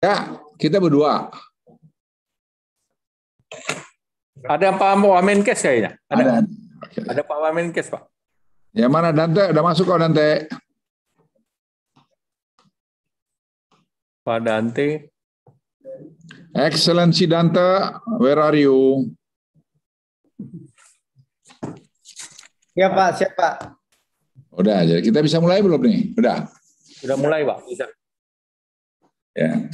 Ya, kita berdua. Ada Pak Wamenkes kayaknya. Ada Pak Wamenkes, Pak. Yang mana Dante? Udah masuk kok Dante? Pak Dante. Excellency Dante, where are you? Ya Pak, siap Pak. Udah, jadi kita bisa mulai belum nih? Udah. Sudah mulai, Pak. Bisa. Ya.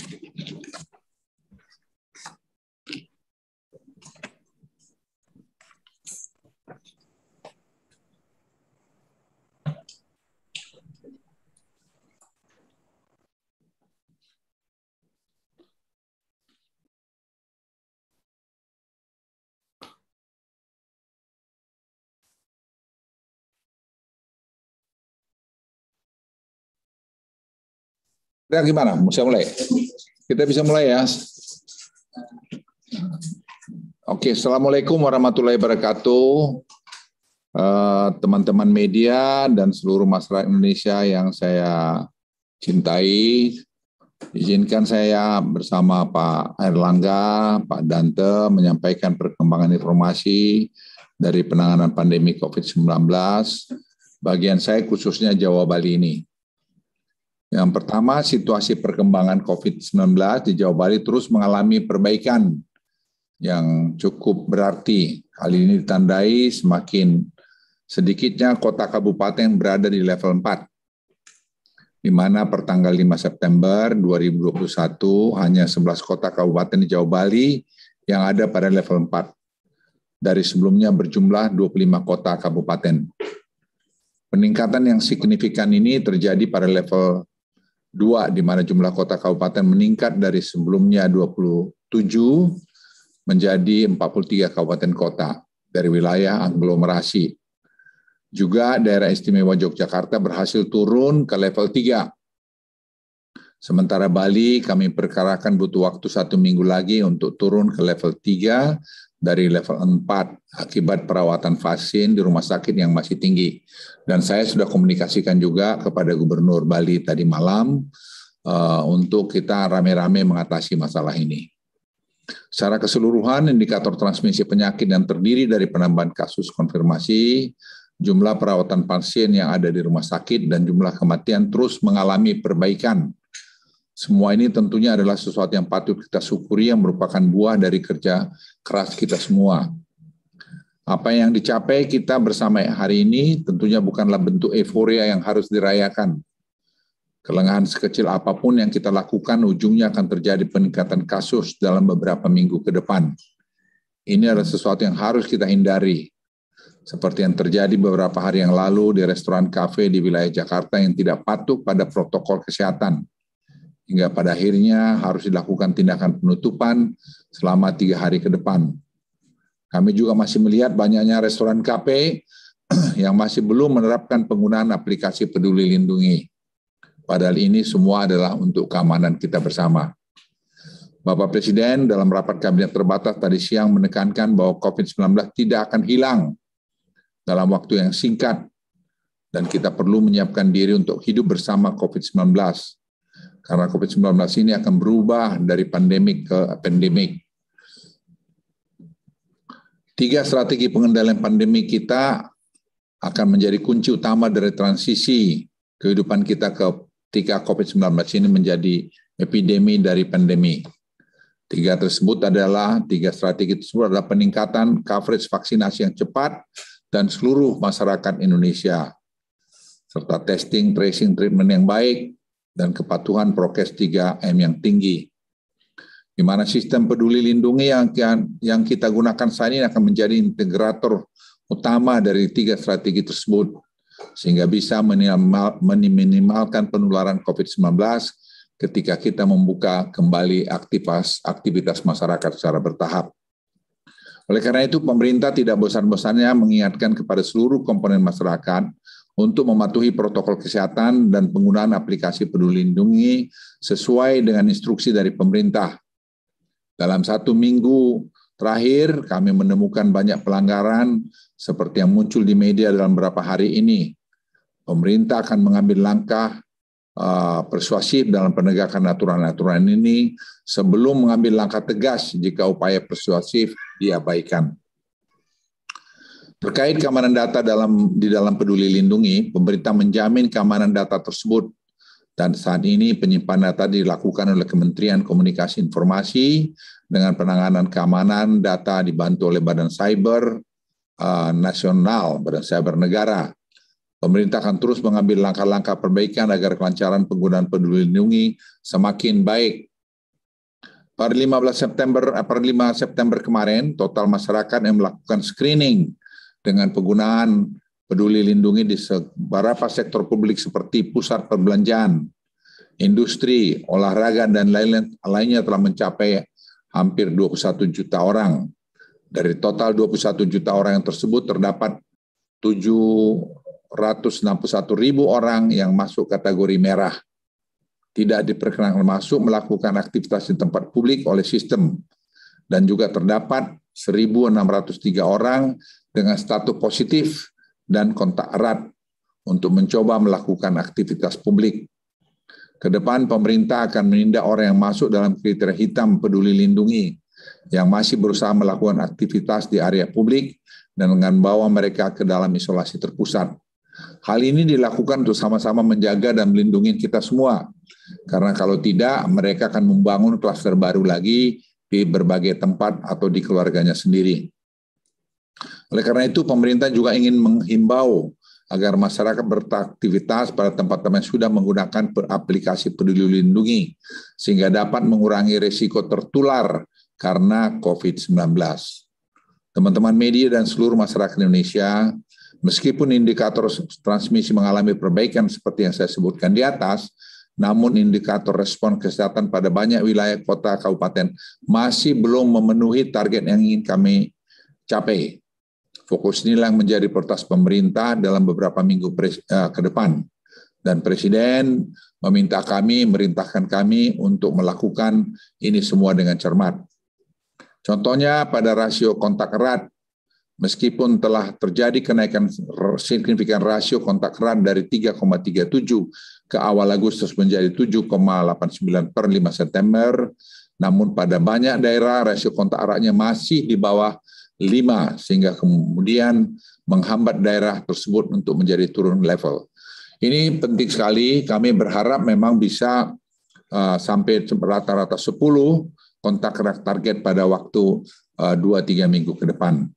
Udah gimana? Bisa mulai? Kita bisa mulai ya. Oke, Assalamualaikum warahmatullahi wabarakatuh. Teman-teman media dan seluruh masyarakat Indonesia yang saya cintai, izinkan saya bersama Pak Airlangga, Pak Dante menyampaikan perkembangan informasi dari penanganan pandemi COVID-19, bagian saya khususnya Jawa Bali ini. Yang pertama, situasi perkembangan COVID-19 di Jawa Bali terus mengalami perbaikan yang cukup berarti. Hal ini ditandai semakin sedikitnya kota kabupaten berada di level 4, di mana pertanggal 5 September 2021 hanya 11 kota kabupaten di Jawa Bali yang ada pada level 4. Dari sebelumnya berjumlah 25 kota kabupaten. Peningkatan yang signifikan ini terjadi pada level 2, di mana jumlah kota kabupaten meningkat dari sebelumnya 27 menjadi 43 kabupaten kota dari wilayah aglomerasi. Juga daerah istimewa Yogyakarta berhasil turun ke level 3. Sementara Bali kami perkirakan butuh waktu 1 minggu lagi untuk turun ke level 3 dari level 4 akibat perawatan pasien di rumah sakit yang masih tinggi. Dan saya sudah komunikasikan juga kepada Gubernur Bali tadi malam untuk kita rame-rame mengatasi masalah ini. Secara keseluruhan, indikator transmisi penyakit yang terdiri dari penambahan kasus konfirmasi, jumlah perawatan pasien yang ada di rumah sakit, dan jumlah kematian terus mengalami perbaikan. Semua ini tentunya adalah sesuatu yang patut kita syukuri yang merupakan buah dari kerja keras kita semua. Apa yang dicapai kita bersama hari ini tentunya bukanlah bentuk euforia yang harus dirayakan. Kelengahan sekecil apapun yang kita lakukan ujungnya akan terjadi peningkatan kasus dalam beberapa minggu ke depan. Ini adalah sesuatu yang harus kita hindari. Seperti yang terjadi beberapa hari yang lalu di restoran kafe di wilayah Jakarta yang tidak patuh pada protokol kesehatan. Hingga pada akhirnya harus dilakukan tindakan penutupan selama 3 hari ke depan. Kami juga masih melihat banyaknya restoran kafe yang masih belum menerapkan penggunaan aplikasi Peduli Lindungi. Padahal ini semua adalah untuk keamanan kita bersama. Bapak Presiden dalam rapat kabinet terbatas tadi siang menekankan bahwa COVID-19 tidak akan hilang dalam waktu yang singkat dan kita perlu menyiapkan diri untuk hidup bersama COVID-19. Karena COVID-19 ini akan berubah dari pandemik ke pandemik. 3 strategi pengendalian pandemi kita akan menjadi kunci utama dari transisi kehidupan kita ketika COVID-19 ini menjadi epidemi dari pandemi. 3 strategi tersebut adalah peningkatan coverage vaksinasi yang cepat dan seluruh masyarakat Indonesia, serta testing, tracing, treatment yang baik, dan kepatuhan prokes 3M yang tinggi. Di mana sistem Peduli Lindungi yang kita gunakan saat ini akan menjadi integrator utama dari 3 strategi tersebut, sehingga bisa meminimalkan penularan COVID-19 ketika kita membuka kembali aktivitas masyarakat secara bertahap. Oleh karena itu, pemerintah tidak bosan-bosannya mengingatkan kepada seluruh komponen masyarakat untuk mematuhi protokol kesehatan dan penggunaan aplikasi Peduli Lindungi sesuai dengan instruksi dari pemerintah. Dalam 1 minggu terakhir, kami menemukan banyak pelanggaran seperti yang muncul di media dalam beberapa hari ini. Pemerintah akan mengambil langkah persuasif dalam penegakan aturan-aturan ini sebelum mengambil langkah tegas jika upaya persuasif diabaikan. Terkait keamanan data di dalam Peduli Lindungi, pemerintah menjamin keamanan data tersebut dan saat ini penyimpanan data dilakukan oleh Kementerian Komunikasi Informasi dengan penanganan keamanan data dibantu oleh Badan Cyber Nasional, Badan Cyber Negara. Pemerintah akan terus mengambil langkah-langkah perbaikan agar kelancaran penggunaan Peduli Lindungi semakin baik. Per 5 September kemarin, total masyarakat yang melakukan screening dengan penggunaan Peduli Lindungi di beberapa sektor publik seperti pusat perbelanjaan, industri, olahraga, dan lainnya telah mencapai hampir 21 juta orang. Dari total 21 juta orang yang tersebut terdapat 761.000 orang yang masuk kategori merah. Tidak diperkenankan masuk melakukan aktivitas di tempat publik oleh sistem. Dan juga terdapat 1.603 orang dengan status positif dan kontak erat untuk mencoba melakukan aktivitas publik. Ke depan pemerintah akan menindak orang yang masuk dalam kriteria hitam Peduli Lindungi yang masih berusaha melakukan aktivitas di area publik dan dengan membawa mereka ke dalam isolasi terpusat. Hal ini dilakukan untuk sama-sama menjaga dan melindungi kita semua. Karena kalau tidak, mereka akan membangun klaster baru lagi di berbagai tempat atau di keluarganya sendiri. Oleh karena itu, pemerintah juga ingin menghimbau agar masyarakat beraktivitas pada tempat-tempat yang sudah menggunakan aplikasi Peduli Lindungi, sehingga dapat mengurangi risiko tertular karena COVID-19. Teman-teman media dan seluruh masyarakat Indonesia, meskipun indikator transmisi mengalami perbaikan seperti yang saya sebutkan di atas, namun indikator respon kesehatan pada banyak wilayah kota kabupaten masih belum memenuhi target yang ingin kami capai. Fokus inilah yang menjadi prioritas pemerintah dalam beberapa minggu ke depan. Dan Presiden merintahkan kami untuk melakukan ini semua dengan cermat. Contohnya pada rasio kontak erat, meskipun telah terjadi kenaikan signifikan rasio kontak erat dari 3,37 ke awal Agustus menjadi 7,89 per 5 September, namun pada banyak daerah rasio kontak eratnya masih di bawah 5, sehingga kemudian menghambat daerah tersebut untuk menjadi turun level. Ini penting sekali, kami berharap memang bisa sampai rata-rata 10 kontak erat target pada waktu 2-3 minggu ke depan.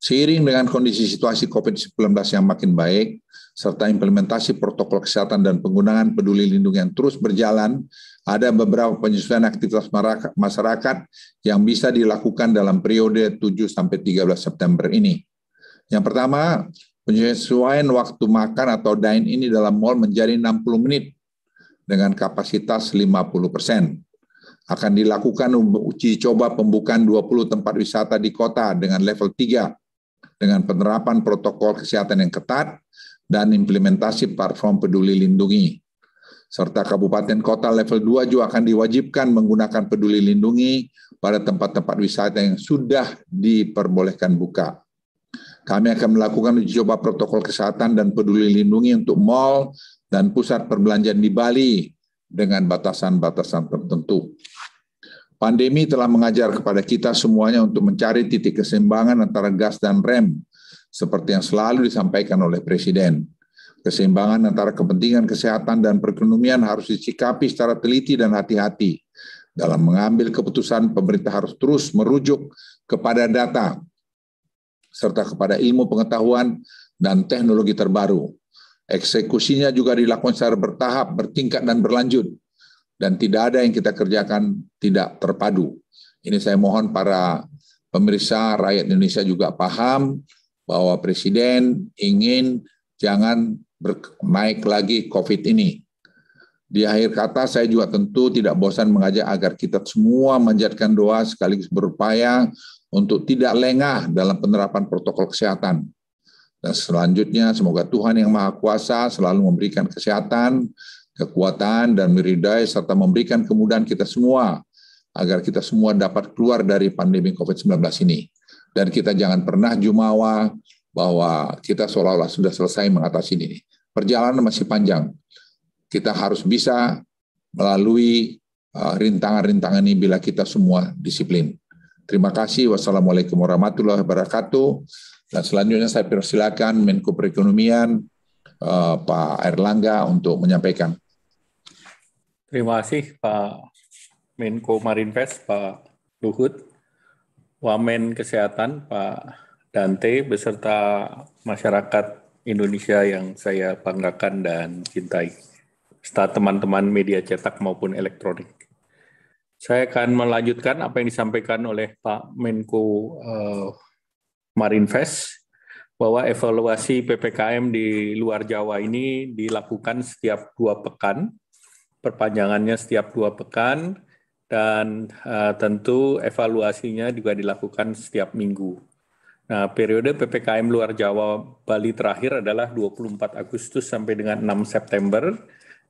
Seiring dengan kondisi situasi COVID-19 yang makin baik, serta implementasi protokol kesehatan dan penggunaan Peduli Lindungi yang terus berjalan, ada beberapa penyesuaian aktivitas masyarakat yang bisa dilakukan dalam periode 7-13 September ini. Yang pertama, penyesuaian waktu makan atau dine-in dalam mal menjadi 60 menit dengan kapasitas 50%. Akan dilakukan uji coba pembukaan 20 tempat wisata di kota dengan level 3 dengan penerapan protokol kesehatan yang ketat dan implementasi platform Peduli Lindungi. Serta kabupaten kota level 2 juga akan diwajibkan menggunakan Peduli Lindungi pada tempat-tempat wisata yang sudah diperbolehkan buka. Kami akan melakukan uji coba protokol kesehatan dan Peduli Lindungi untuk mal dan pusat perbelanjaan di Bali dengan batasan-batasan tertentu. Pandemi telah mengajar kepada kita semuanya untuk mencari titik keseimbangan antara gas dan rem, seperti yang selalu disampaikan oleh Presiden. Keseimbangan antara kepentingan kesehatan dan perekonomian harus disikapi secara teliti dan hati-hati. Dalam mengambil keputusan, pemerintah harus terus merujuk kepada data, serta kepada ilmu pengetahuan dan teknologi terbaru. Eksekusinya juga dilakukan secara bertahap, bertingkat, dan berlanjut. Dan tidak ada yang kita kerjakan tidak terpadu. Ini saya mohon para pemirsa, rakyat Indonesia juga paham bahwa Presiden ingin jangan naik lagi COVID ini. Di akhir kata, saya juga tentu tidak bosan mengajak agar kita semua menjadikan doa sekaligus berupaya untuk tidak lengah dalam penerapan protokol kesehatan. Dan selanjutnya, semoga Tuhan Yang Maha Kuasa selalu memberikan kesehatan, kekuatan, dan meridai, serta memberikan kemudahan kita semua, agar kita semua dapat keluar dari pandemi COVID-19 ini. Dan kita jangan pernah jumawa bahwa kita seolah-olah sudah selesai mengatasi ini. Perjalanan masih panjang. kita harus bisa melalui rintangan-rintangan ini bila kita semua disiplin. Terima kasih. Wassalamualaikum warahmatullahi wabarakatuh. Dan selanjutnya saya persilakan Menko Perekonomian Pak Airlangga untuk menyampaikan. Terima kasih Pak Menko Marinvest, Pak Luhut, Wamen Kesehatan, Pak Dante, beserta masyarakat Indonesia yang saya banggakan dan cintai, serta teman-teman media cetak maupun elektronik. Saya akan melanjutkan apa yang disampaikan oleh Pak Menko Marinvest, bahwa evaluasi PPKM di luar Jawa ini dilakukan setiap 2 pekan, perpanjangannya setiap 2 pekan, dan tentu evaluasinya juga dilakukan setiap minggu. Nah, periode PPKM luar Jawa Bali terakhir adalah 24 Agustus sampai dengan 6 September,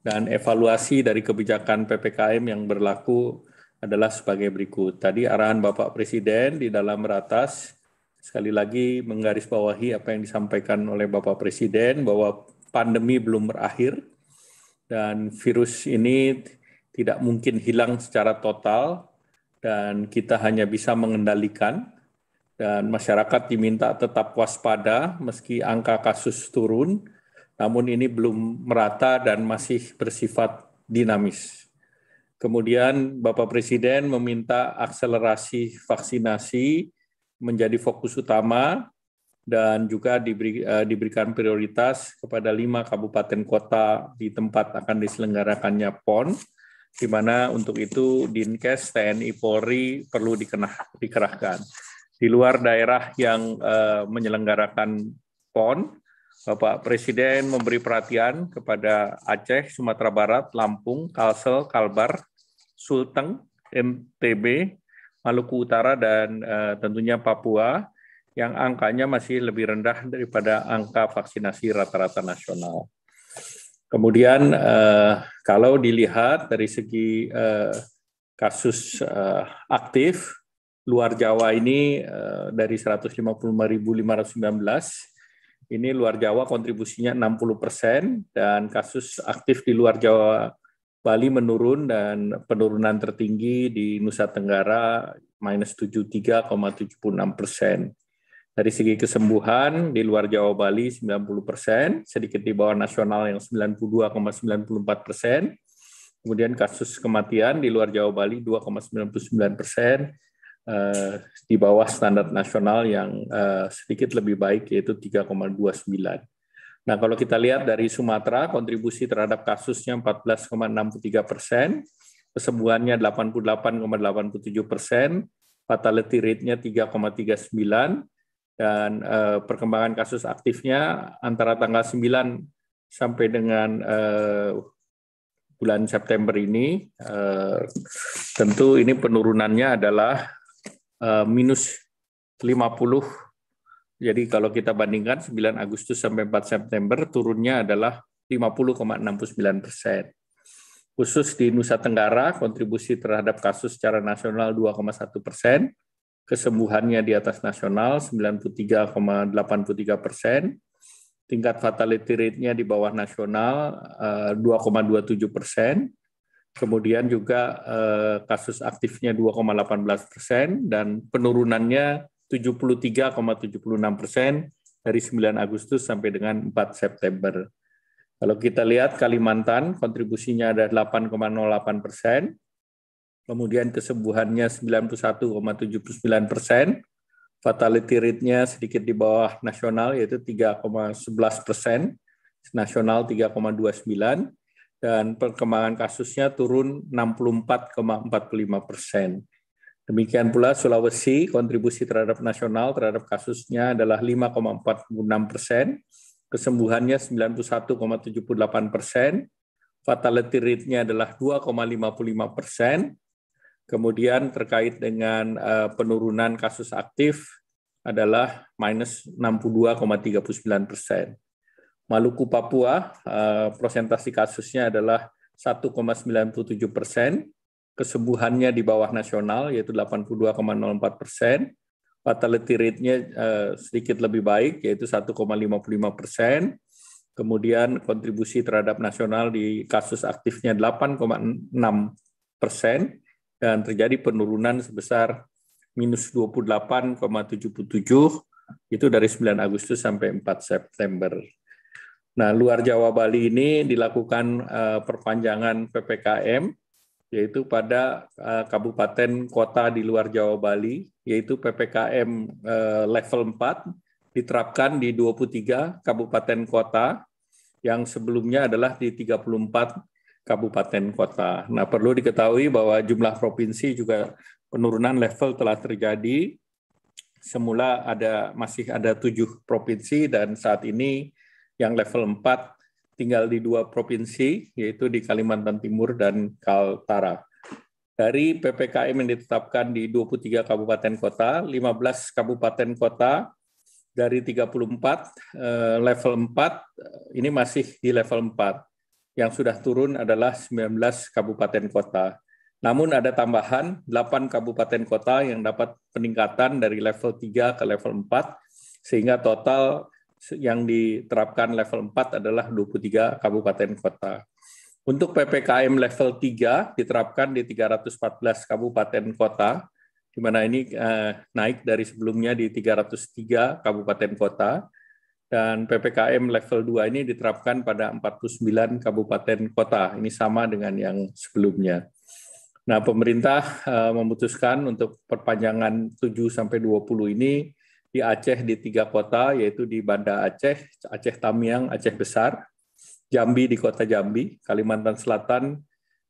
dan evaluasi dari kebijakan PPKM yang berlaku adalah sebagai berikut. Tadi arahan Bapak Presiden di dalam ratas, sekali lagi menggarisbawahi apa yang disampaikan oleh Bapak Presiden, bahwa pandemi belum berakhir, dan virus ini tidak mungkin hilang secara total, dan kita hanya bisa mengendalikan, dan masyarakat diminta tetap waspada meski angka kasus turun, namun ini belum merata dan masih bersifat dinamis. Kemudian Bapak Presiden meminta akselerasi vaksinasi menjadi fokus utama, dan juga diberikan prioritas kepada 5 kabupaten kota di tempat akan diselenggarakannya PON, di mana untuk itu Dinkes, TNI, Polri perlu dikerahkan. Di luar daerah yang menyelenggarakan PON, Bapak Presiden memberi perhatian kepada Aceh, Sumatera Barat, Lampung, Kalsel, Kalbar, Sulteng, NTB, Maluku Utara, dan tentunya Papua, yang angkanya masih lebih rendah daripada angka vaksinasi rata-rata nasional. Kemudian kalau dilihat dari segi kasus aktif, luar Jawa ini dari 155.519, ini luar Jawa kontribusinya 60%, dan kasus aktif di luar Jawa Bali menurun, dan penurunan tertinggi di Nusa Tenggara minus 73,76%. Dari segi kesembuhan di luar Jawa Bali 90%, sedikit di bawah nasional yang 92,94%. Kemudian kasus kematian di luar Jawa Bali 2,99%, di bawah standar nasional yang sedikit lebih baik, yaitu 3,29%. Nah, kalau kita lihat dari Sumatera, kontribusi terhadap kasusnya 14,63%, kesembuhannya 88,87%, fatality rate-nya 3,39%, dan perkembangan kasus aktifnya antara tanggal 9 sampai dengan bulan September ini, tentu ini penurunannya adalah minus 50. Jadi kalau kita bandingkan 9 Agustus sampai 4 September, turunnya adalah 50,69%. Khusus di Nusa Tenggara, kontribusi terhadap kasus secara nasional 2,1%, kesembuhannya di atas nasional 93,83%, tingkat fatality rate-nya di bawah nasional 2,27%, kemudian juga kasus aktifnya 2,18%, dan penurunannya 73,76% dari 9 Agustus sampai dengan 4 September. Kalau kita lihat Kalimantan, kontribusinya ada 8,08%, kemudian kesembuhannya 91,79%, fatality rate-nya sedikit di bawah nasional, yaitu 3,11%, nasional 3,29%, dan perkembangan kasusnya turun 64,45%. Demikian pula Sulawesi, kontribusi terhadap nasional terhadap kasusnya adalah 5,46%, kesembuhannya 91,78%, fatality rate-nya adalah 2,55%, kemudian terkait dengan penurunan kasus aktif adalah minus 62,39%. Maluku Papua, prosentasi kasusnya adalah 1,97%, kesembuhannya di bawah nasional yaitu 82,04%, fatality rate-nya sedikit lebih baik yaitu 1,55%, Kemudian kontribusi terhadap nasional di kasus aktifnya 8,6%, dan terjadi penurunan sebesar minus 28,77, itu dari 9 Agustus sampai 4 September. Nah, luar Jawa Bali ini dilakukan perpanjangan PPKM, yaitu pada kabupaten kota di luar Jawa Bali, yaitu PPKM level 4, diterapkan di 23 kabupaten kota, yang sebelumnya adalah di 34 kabupaten kota. Nah, perlu diketahui bahwa jumlah provinsi juga penurunan level telah terjadi. Semula masih ada 7 provinsi, dan saat ini yang level 4 tinggal di 2 provinsi, yaitu di Kalimantan Timur dan Kaltara. Dari PPKM yang ditetapkan di 23 kabupaten kota, 15 kabupaten kota dari 34 level 4 ini masih di level 4. Yang sudah turun adalah 19 kabupaten kota. Namun ada tambahan 8 kabupaten kota yang dapat peningkatan dari level 3 ke level 4, sehingga total yang diterapkan level 4 adalah 23 kabupaten kota. Untuk PPKM level 3 diterapkan di 314 kabupaten kota, di mana ini naik dari sebelumnya di 303 kabupaten kota, dan PPKM level 2 ini diterapkan pada 49 kabupaten kota. Ini sama dengan yang sebelumnya. Nah, pemerintah memutuskan untuk perpanjangan 7-20 ini di Aceh di 3 kota, yaitu di Banda Aceh, Aceh Tamiang, Aceh Besar, Jambi di kota Jambi, Kalimantan Selatan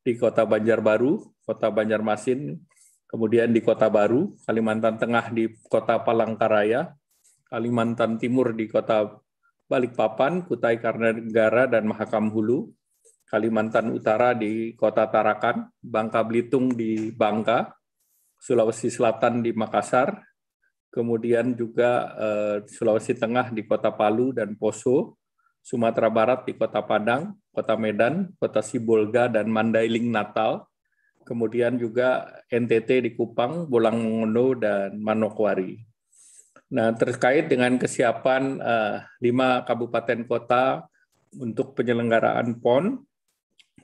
di kota Banjarbaru, kota Banjarmasin, kemudian di Kota Baru, Kalimantan Tengah di kota Palangkaraya, Kalimantan Timur di kota Balikpapan, Kutai Kartanegara, dan Mahakam Hulu, Kalimantan Utara di kota Tarakan, Bangka Belitung di Bangka, Sulawesi Selatan di Makassar, kemudian juga Sulawesi Tengah di kota Palu dan Poso, Sumatera Barat di kota Padang, kota Medan, kota Sibolga, dan Mandailing Natal, kemudian juga NTT di Kupang, Bolangondo, dan Manokwari. Nah, terkait dengan kesiapan 5 kabupaten kota untuk penyelenggaraan PON,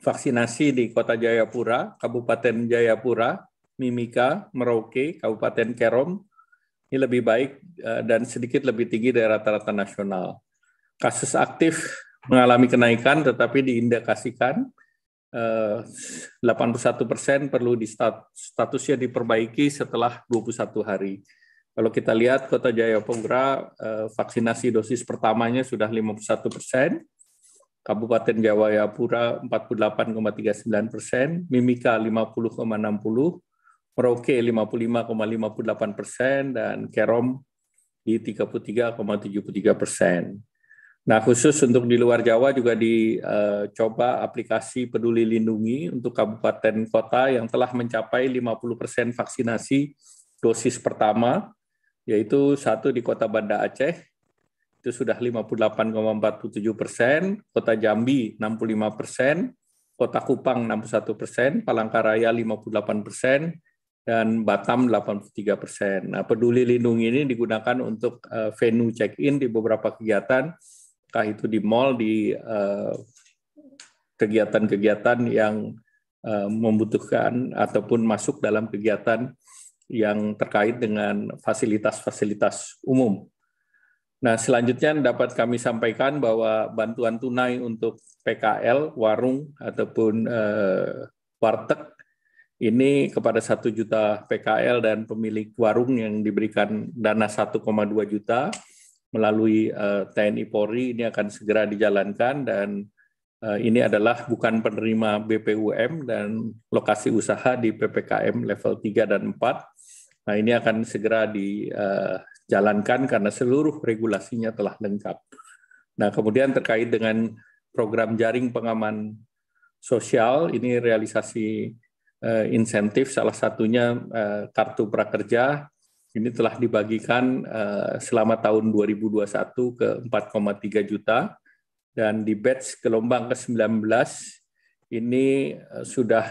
vaksinasi di Kota Jayapura, Kabupaten Jayapura, Mimika, Merauke, Kabupaten Kerom, ini lebih baik dan sedikit lebih tinggi dari rata-rata nasional. Kasus aktif mengalami kenaikan, tetapi diindikasikan 81% perlu statusnya diperbaiki setelah 21 hari. Kalau kita lihat Kota Jayapura, vaksinasi dosis pertamanya sudah 51%, Kabupaten Jayapura 48,39%, Mimika 50,60%, Merauke 55,58%, dan Kerom di 33,73%. Nah, khusus untuk di luar Jawa juga dicoba aplikasi Peduli Lindungi untuk kabupaten kota yang telah mencapai 50% vaksinasi dosis pertama, yaitu 1 di Kota Banda Aceh, itu sudah 58,47%, Kota Jambi 65%, Kota Kupang 61%, Palangkaraya 58%, dan Batam 83%. Nah, Peduli Lindungi ini digunakan untuk venue check-in di beberapa kegiatan, entah itu di mal, di kegiatan-kegiatan yang membutuhkan ataupun masuk dalam kegiatan yang terkait dengan fasilitas-fasilitas umum. Nah, selanjutnya dapat kami sampaikan bahwa bantuan tunai untuk PKL, warung, ataupun warteg, ini kepada 1 juta PKL dan pemilik warung yang diberikan dana 1,2 juta melalui TNI Polri, ini akan segera dijalankan, dan ini adalah bukan penerima BPUM dan lokasi usaha di PPKM level 3 dan 4. Nah, ini akan segera dijalankan karena seluruh regulasinya telah lengkap. Nah, kemudian terkait dengan program jaring pengaman sosial, ini realisasi insentif, salah satunya Kartu Prakerja, ini telah dibagikan selama tahun 2021 ke 4,3 juta, dan di batch gelombang ke-19 ini sudah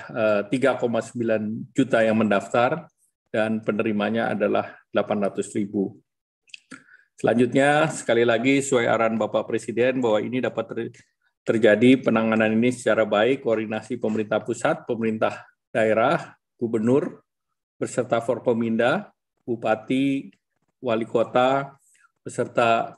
3,9 juta yang mendaftar, dan penerimanya adalah 800.000. Selanjutnya, sekali lagi sesuai arahan Bapak Presiden bahwa ini dapat terjadi penanganan ini secara baik, koordinasi pemerintah pusat, pemerintah daerah, gubernur, beserta Forkominda, bupati, wali kota, beserta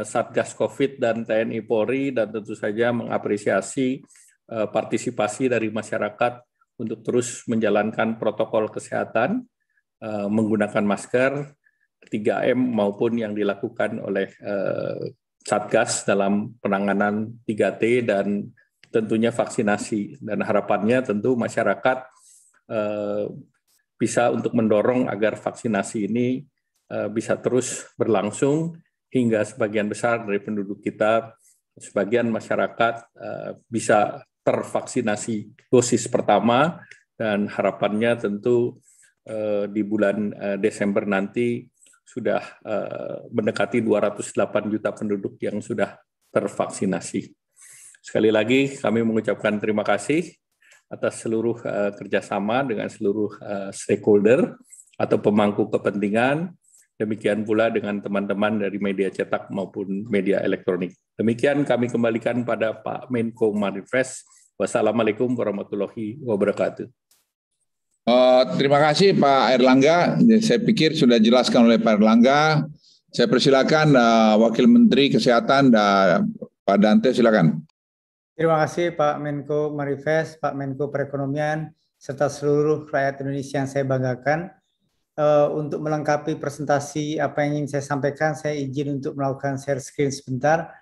Satgas COVID dan TNI Polri, dan tentu saja mengapresiasi partisipasi dari masyarakat untuk terus menjalankan protokol kesehatan, menggunakan masker, 3M maupun yang dilakukan oleh Satgas dalam penanganan 3T dan tentunya vaksinasi. Dan harapannya tentu masyarakat bisa untuk mendorong agar vaksinasi ini bisa terus berlangsung hingga sebagian besar dari penduduk kita, sebagian masyarakat bisa tervaksinasi dosis pertama, dan harapannya tentu di bulan Desember nanti sudah mendekati 208 juta penduduk yang sudah tervaksinasi. Sekali lagi kami mengucapkan terima kasih atas seluruh kerjasama dengan seluruh stakeholder atau pemangku kepentingan, demikian pula dengan teman-teman dari media cetak maupun media elektronik. Demikian kami kembalikan pada Pak Menko Marifest. Wassalamualaikum warahmatullahi wabarakatuh. Terima kasih Pak Airlangga. Saya pikir sudah dijelaskan oleh Pak Airlangga. Saya persilakan Wakil Menteri Kesehatan, Pak Dante, silakan. Terima kasih Pak Menko Marifest, Pak Menko Perekonomian, serta seluruh rakyat Indonesia yang saya banggakan. Untuk melengkapi presentasi apa yang ingin saya sampaikan, saya izin untuk melakukan share screen sebentar,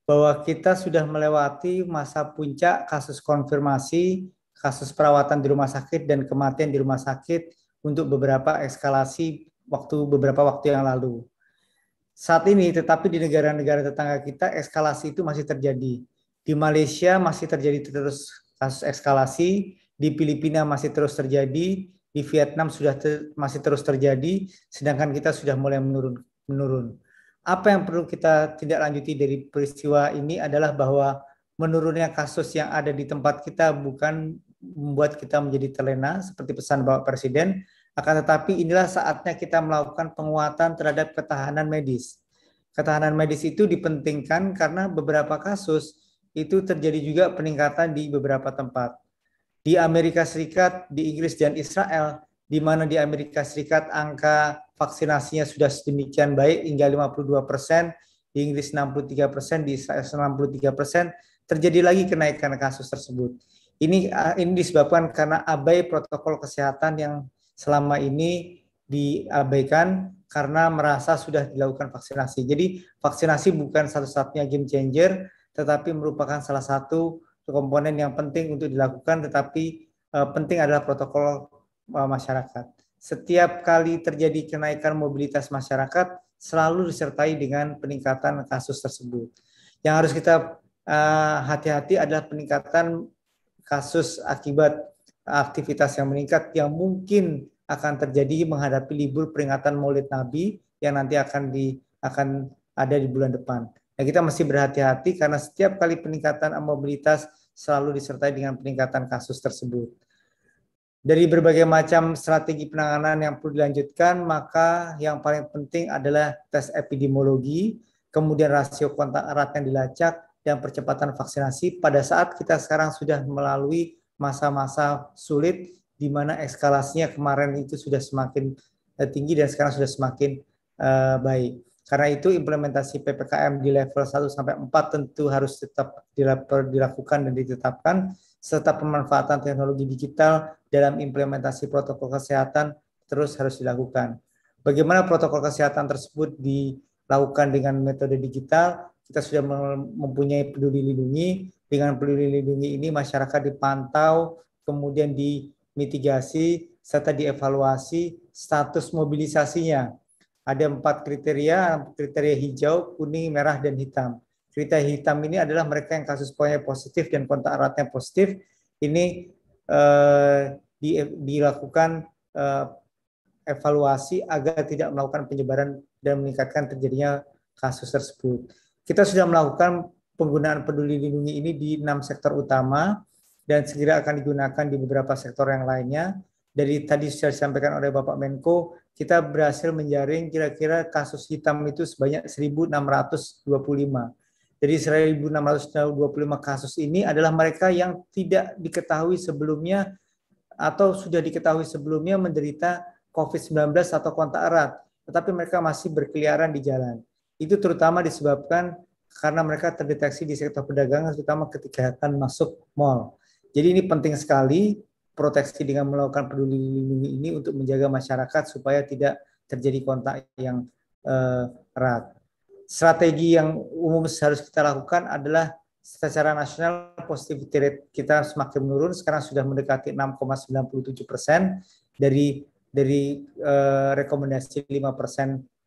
bahwa kita sudah melewati masa puncak kasus konfirmasi, kasus perawatan di rumah sakit, dan kematian di rumah sakit untuk beberapa eskalasi beberapa waktu yang lalu. Saat ini, tetapi di negara-negara tetangga kita, eskalasi itu masih terjadi. Di Malaysia masih terjadi terus kasus eskalasi, di Filipina masih terus terjadi, di Vietnam masih terus terjadi, sedangkan kita sudah mulai menurun. Apa yang perlu kita tindak lanjuti dari peristiwa ini adalah bahwa menurunnya kasus yang ada di tempat kita bukan membuat kita menjadi terlena seperti pesan Bapak Presiden, akan tetapi inilah saatnya kita melakukan penguatan terhadap ketahanan medis. Ketahanan medis itu dipentingkan karena beberapa kasus itu terjadi juga peningkatan di beberapa tempat. Di Amerika Serikat, di Inggris dan Israel, di mana di Amerika Serikat angka vaksinasinya sudah sedemikian baik hingga 52%, di Inggris 63%, di Israel 63%, terjadi lagi kenaikan kasus tersebut. Ini disebabkan karena abai protokol kesehatan yang selama ini diabaikan karena merasa sudah dilakukan vaksinasi. Jadi vaksinasi bukan satu-satunya game changer, tetapi merupakan salah satu komponen yang penting untuk dilakukan, tetapi penting adalah protokol masyarakat. Setiap kali terjadi kenaikan mobilitas masyarakat, selalu disertai dengan peningkatan kasus tersebut. Yang harus kita hati-hati adalah peningkatan kasus akibat aktivitas yang meningkat yang mungkin akan terjadi menghadapi libur peringatan Maulid Nabi yang nanti akan ada di bulan depan. Nah, kita mesti berhati-hati karena setiap kali peningkatan mobilitas selalu disertai dengan peningkatan kasus tersebut. Dari berbagai macam strategi penanganan yang perlu dilanjutkan, maka yang paling penting adalah tes epidemiologi, kemudian rasio kontak erat yang dilacak, dan percepatan vaksinasi pada saat kita sekarang sudah melalui masa-masa sulit di mana eskalasinya kemarin itu sudah semakin tinggi dan sekarang sudah semakin baik. Karena itu implementasi PPKM di level 1 sampai 4 tentu harus tetap dilakukan dan ditetapkan, serta pemanfaatan teknologi digital dalam implementasi protokol kesehatan terus harus dilakukan. Bagaimana protokol kesehatan tersebut dilakukan dengan metode digital? Kita sudah mempunyai Peduli Lindungi. Dengan Peduli Lindungi ini masyarakat dipantau, kemudian dimitigasi, serta dievaluasi status mobilisasinya. Ada 4 kriteria hijau, kuning, merah, dan hitam. Kriteria hitam ini adalah mereka yang kasus positif dan kontak eratnya positif. Ini dilakukan evaluasi agar tidak melakukan penyebaran dan meningkatkan terjadinya kasus tersebut. Kita sudah melakukan penggunaan Peduli Lindungi ini di 6 sektor utama dan segera akan digunakan di beberapa sektor yang lainnya. dari tadi sudah disampaikan oleh Bapak Menko, kita berhasil menjaring kira-kira kasus hitam itu sebanyak 1.625. Jadi 1.625 kasus ini adalah mereka yang tidak diketahui sebelumnya atau sudah diketahui sebelumnya menderita COVID-19 atau kontak erat, tetapi mereka masih berkeliaran di jalan. Itu terutama disebabkan karena mereka terdeteksi di sektor perdagangan, terutama ketika akan masuk mal. Jadi ini penting sekali proteksi dengan melakukan peduli lindungi ini untuk menjaga masyarakat supaya tidak terjadi kontak yang erat. Strategi yang umum harus kita lakukan adalah secara nasional positivity rate kita semakin menurun, sekarang sudah mendekati 6,97% dari rekomendasi 5%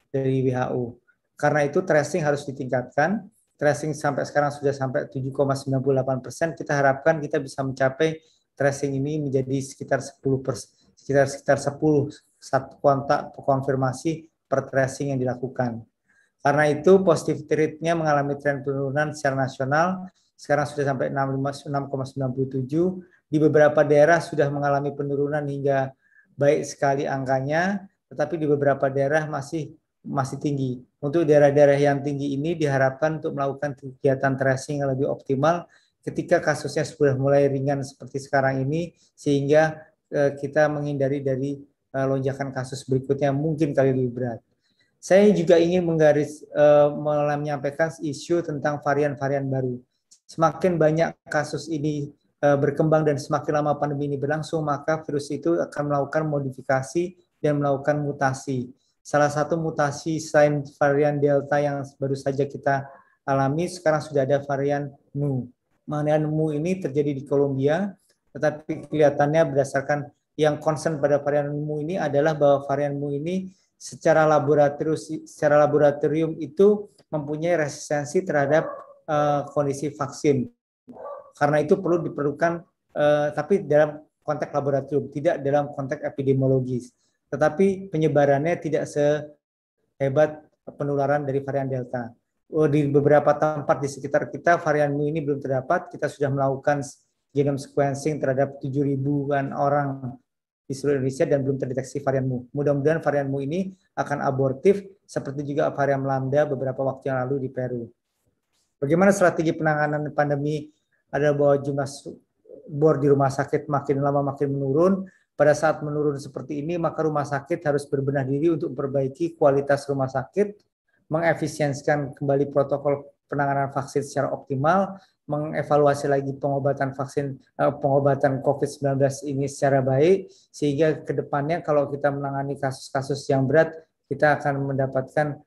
dari WHO. Karena itu tracing harus ditingkatkan. Tracing sampai sekarang sudah sampai 7,98%. Kita harapkan kita bisa mencapai tracing ini menjadi sekitar 10 kontak konfirmasi per tracing yang dilakukan. Karena itu positivity rate-nya mengalami tren penurunan secara nasional, sekarang sudah sampai 6,97. Di beberapa daerah sudah mengalami penurunan hingga baik sekali angkanya, tetapi di beberapa daerah masih tinggi. Untuk daerah-daerah yang tinggi ini diharapkan untuk melakukan kegiatan tracing yang lebih optimal ketika kasusnya sudah mulai ringan seperti sekarang ini, sehingga kita menghindari dari lonjakan kasus berikutnya mungkin kali lebih berat. Saya juga ingin menyampaikan isu tentang varian-varian baru. Semakin banyak kasus ini berkembang dan semakin lama pandemi ini berlangsung, maka virus itu akan melakukan modifikasi dan melakukan mutasi. Salah satu mutasi selain varian Delta yang baru saja kita alami, sekarang sudah ada varian Mu. Varian Mu ini terjadi di Kolombia, tetapi kelihatannya berdasarkan yang concern pada varian Mu ini adalah bahwa varian Mu ini secara laboratorium itu mempunyai resistensi terhadap kondisi vaksin. Karena itu diperlukan, tapi dalam konteks laboratorium, tidak dalam konteks epidemiologis. Tetapi penyebarannya tidak sehebat penularan dari varian Delta. Di beberapa tempat di sekitar kita, varian Mu ini belum terdapat. Kita sudah melakukan genome sequencing terhadap 7.000-an orang di seluruh Indonesia dan belum terdeteksi varian Mu. Mudah-mudahan varian Mu ini akan abortif seperti juga varian Lambda beberapa waktu yang lalu di Peru. Bagaimana strategi penanganan pandemi adalah bahwa jumlah bor di rumah sakit makin lama makin menurun. Pada saat menurun seperti ini, maka rumah sakit harus berbenah diri untuk memperbaiki kualitas rumah sakit, mengefisiensikan kembali protokol penanganan vaksin secara optimal, mengevaluasi lagi pengobatan COVID-19 ini secara baik, sehingga ke depannya kalau kita menangani kasus-kasus yang berat, kita akan mendapatkan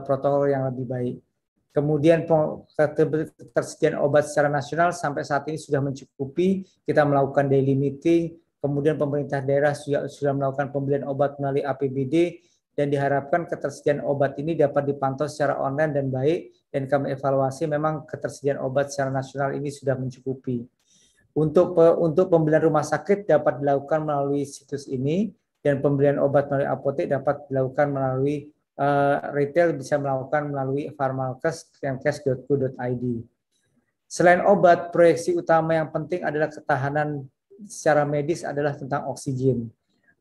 protokol yang lebih baik. Kemudian ketersediaan obat secara nasional sampai saat ini sudah mencukupi, kita melakukan daily meeting, kemudian pemerintah daerah sudah melakukan pembelian obat melalui APBD, dan diharapkan ketersediaan obat ini dapat dipantau secara online dan baik, dan kami evaluasi memang ketersediaan obat secara nasional ini sudah mencukupi. Untuk pembelian rumah sakit dapat dilakukan melalui situs ini, dan pembelian obat melalui apotek dapat dilakukan melalui retail, bisa melakukan melalui Pharmalkes, kemkes.go.id. Selain obat, proyeksi utama yang penting adalah ketahanan secara medis adalah tentang oksigen.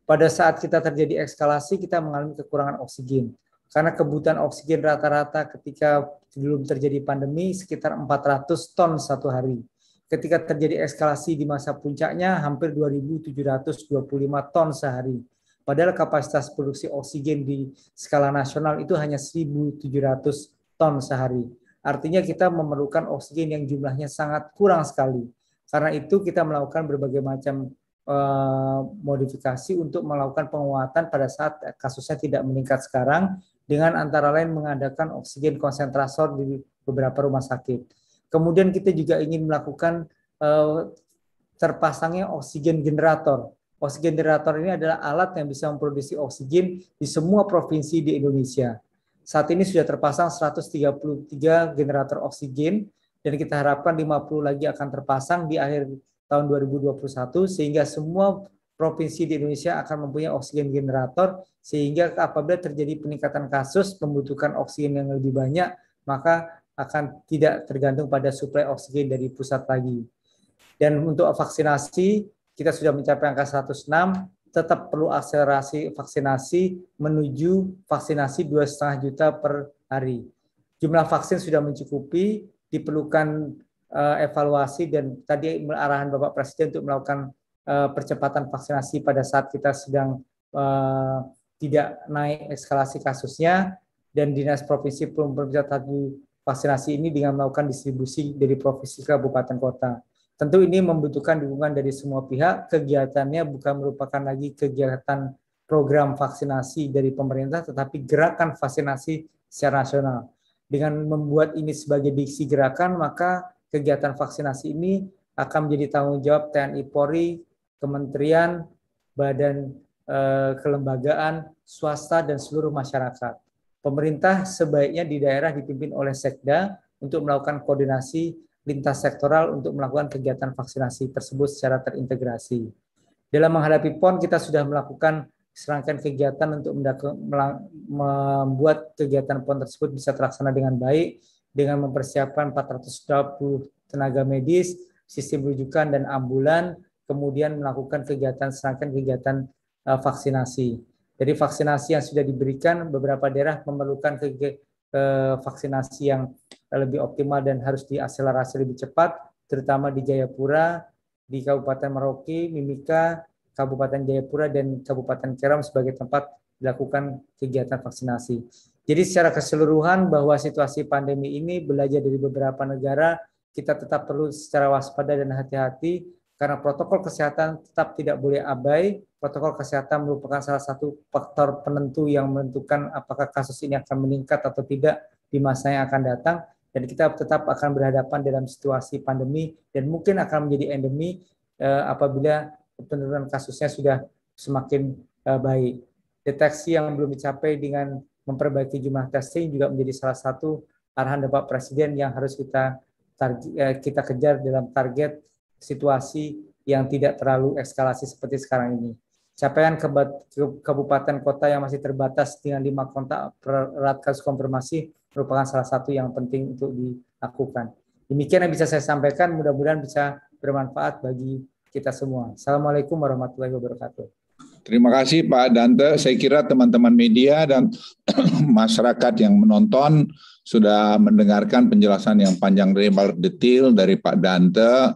Pada saat kita terjadi eskalasi, kita mengalami kekurangan oksigen. Karena kebutuhan oksigen rata-rata ketika belum terjadi pandemi sekitar 400 ton satu hari. Ketika terjadi eskalasi di masa puncaknya hampir 2.725 ton sehari. Padahal kapasitas produksi oksigen di skala nasional itu hanya 1.700 ton sehari. Artinya kita memerlukan oksigen yang jumlahnya sangat kurang sekali. Karena itu kita melakukan berbagai macam modifikasi untuk melakukan penguatan pada saat kasusnya tidak meningkat sekarang, dengan antara lain mengadakan oksigen konsentrator di beberapa rumah sakit. Kemudian kita juga ingin melakukan terpasangnya oksigen generator. Oksigen generator ini adalah alat yang bisa memproduksi oksigen di semua provinsi di Indonesia. Saat ini sudah terpasang 133 generator oksigen, dan kita harapkan 50 lagi akan terpasang di akhir tahun 2021, sehingga semua provinsi di Indonesia akan mempunyai oksigen generator, sehingga apabila terjadi peningkatan kasus membutuhkan oksigen yang lebih banyak, maka akan tidak tergantung pada suplai oksigen dari pusat lagi. Dan untuk vaksinasi, kita sudah mencapai angka 106, tetap perlu akselerasi vaksinasi menuju vaksinasi 2,5 juta per hari. Jumlah vaksin sudah mencukupi, diperlukan evaluasi dan tadi arahan Bapak Presiden untuk melakukan percepatan vaksinasi pada saat kita sedang tidak naik eskalasi kasusnya, dan Dinas Provinsi belum bisa vaksinasi ini dengan melakukan distribusi dari provinsi ke kabupaten kota. Tentu ini membutuhkan dukungan dari semua pihak. Kegiatannya bukan merupakan lagi kegiatan program vaksinasi dari pemerintah, tetapi gerakan vaksinasi secara nasional. Dengan membuat ini sebagai diksi gerakan, maka kegiatan vaksinasi ini akan menjadi tanggung jawab TNI Polri, kementerian, badan kelembagaan, swasta, dan seluruh masyarakat. Pemerintah sebaiknya di daerah dipimpin oleh Sekda untuk melakukan koordinasi lintas sektoral untuk melakukan kegiatan vaksinasi tersebut secara terintegrasi. Dalam menghadapi PON, kita sudah melakukan serangkaian kegiatan untuk membuat kegiatan PON tersebut bisa terlaksana dengan baik, dengan mempersiapkan 420 tenaga medis, sistem rujukan dan ambulan, kemudian melakukan serangkaian kegiatan vaksinasi. Jadi vaksinasi yang sudah diberikan, beberapa daerah memerlukan vaksinasi yang lebih optimal dan harus diakselerasi lebih cepat, terutama di Jayapura, di Kabupaten Merauke, Mimika, Kabupaten Jayapura, dan Kabupaten Kerom sebagai tempat dilakukan kegiatan vaksinasi. Jadi secara keseluruhan bahwa situasi pandemi ini belajar dari beberapa negara, kita tetap perlu secara waspada dan hati-hati karena protokol kesehatan tetap tidak boleh abai. Protokol kesehatan merupakan salah satu faktor penentu yang menentukan apakah kasus ini akan meningkat atau tidak di masa yang akan datang. Dan kita tetap akan berhadapan dalam situasi pandemi dan mungkin akan menjadi endemi apabila penurunan kasusnya sudah semakin baik. Deteksi yang belum dicapai dengan memperbaiki jumlah testing juga menjadi salah satu arahan Bapak Presiden yang harus kita kejar dalam target situasi yang tidak terlalu eskalasi seperti sekarang ini. Capaian kabupaten kota yang masih terbatas dengan 5 kontak erat kasus konfirmasi merupakan salah satu yang penting untuk dilakukan. Demikian yang bisa saya sampaikan, mudah-mudahan bisa bermanfaat bagi kita semua. Assalamualaikum warahmatullahi wabarakatuh. Terima kasih Pak Dante. Saya kira teman-teman media dan masyarakat yang menonton sudah mendengarkan penjelasan yang panjang lebar detail dari Pak Dante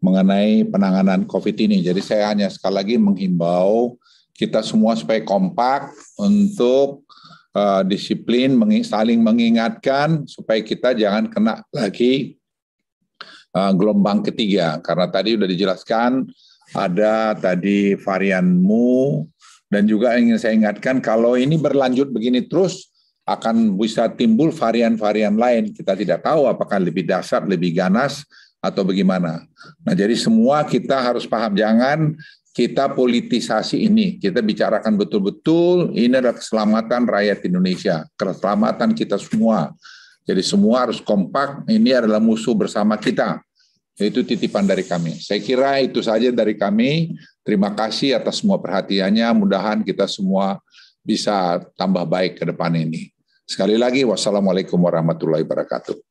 mengenai penanganan COVID ini. Jadi saya hanya sekali lagi menghimbau kita semua supaya kompak untuk disiplin, saling mengingatkan supaya kita jangan kena lagi gelombang ketiga. Karena tadi sudah dijelaskan ada tadi varian Mu, dan juga ingin saya ingatkan kalau ini berlanjut begini terus akan bisa timbul varian-varian lain. Kita tidak tahu apakah lebih dahsyat, lebih ganas, atau bagaimana. Nah, jadi semua kita harus paham, jangan kita politisasi ini. Kita bicarakan betul-betul ini adalah keselamatan rakyat Indonesia, keselamatan kita semua. Jadi semua harus kompak, ini adalah musuh bersama kita. Itu titipan dari kami. Saya kira itu saja dari kami. Terima kasih atas semua perhatiannya. Mudahan kita semua bisa tambah baik ke depan ini. Sekali lagi, wassalamualaikum warahmatullahi wabarakatuh.